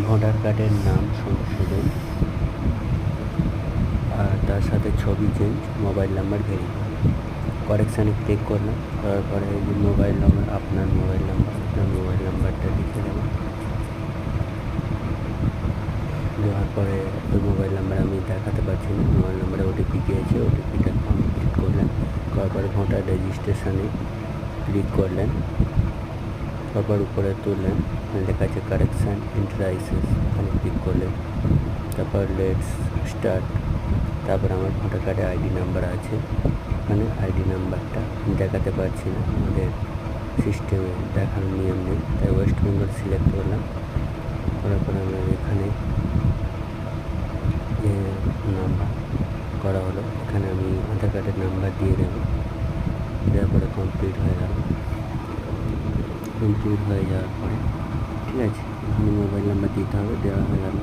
Voter কার্ডের নাম সংশোধন আর তার সাথে ছবি চেঞ্জ, মোবাইল নাম্বার ভেরিফাই। কারেকশানে ক্লিক করলাম, করার পরে এই যে মোবাইল নাম্বার, আপনার মোবাইল নাম্বারটা লিখে দেবেন। দেওয়ার পরে ওই মোবাইল নাম্বার আমি দেখাতে পারছি না, মোবাইল নাম্বারে ওটিপি গিয়েছে, ওটিপিটা কমপ্লিট করলেন। করার পরে ভোটার রেজিস্ট্রেশনে ক্লিক করলেন, তারপর উপরে তুললেন, লেখা আছে কারেকশান এন্টারাইসেস, এখানে ক্লিক করলেন। তারপর লেটস স্টার্ট। তারপর আমার ভোটার কার্ডে আইডি নাম্বার আছে, এখানে আইডি নাম্বারটা দেখাতে পারছি না, আমাদের সিস্টেমে দেখানোর নিয়ম নেই, তাই ওয়েস্ট বেঙ্গল সিলেক্ট করলাম। করার পরে আমরা এখানে যে নাম্বার করা হলো, এখানে আমি আধার কার্ডের নাম্বার দিয়ে দেবো। দেওয়ার পরে কমপ্লিট হয়ে গেল। কমপ্লিট হয়ে যাওয়ার পরে ঠিক আছে, এখানে মোবাইল নাম্বার দিতে হবে, দেওয়া হয়ে গেল।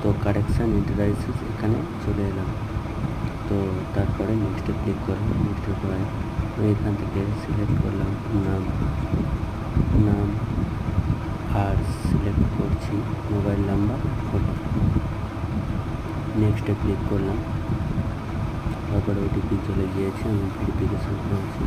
তো কারেকশান এন্টারাইসেস এখানে চলে এলাম। তো তারপরে নেক্সটে ক্লিক করলাম। নেক্সটের পরে আমি এখান থেকে সিলেক্ট করলাম নাম আর সিলেক্ট করছি মোবাইল নাম্বার, ফটো। নেক্সটে ক্লিক করলাম, তারপরে ওটিপি চলে গিয়েছে, আমি ভেরিফিকেশন করছি।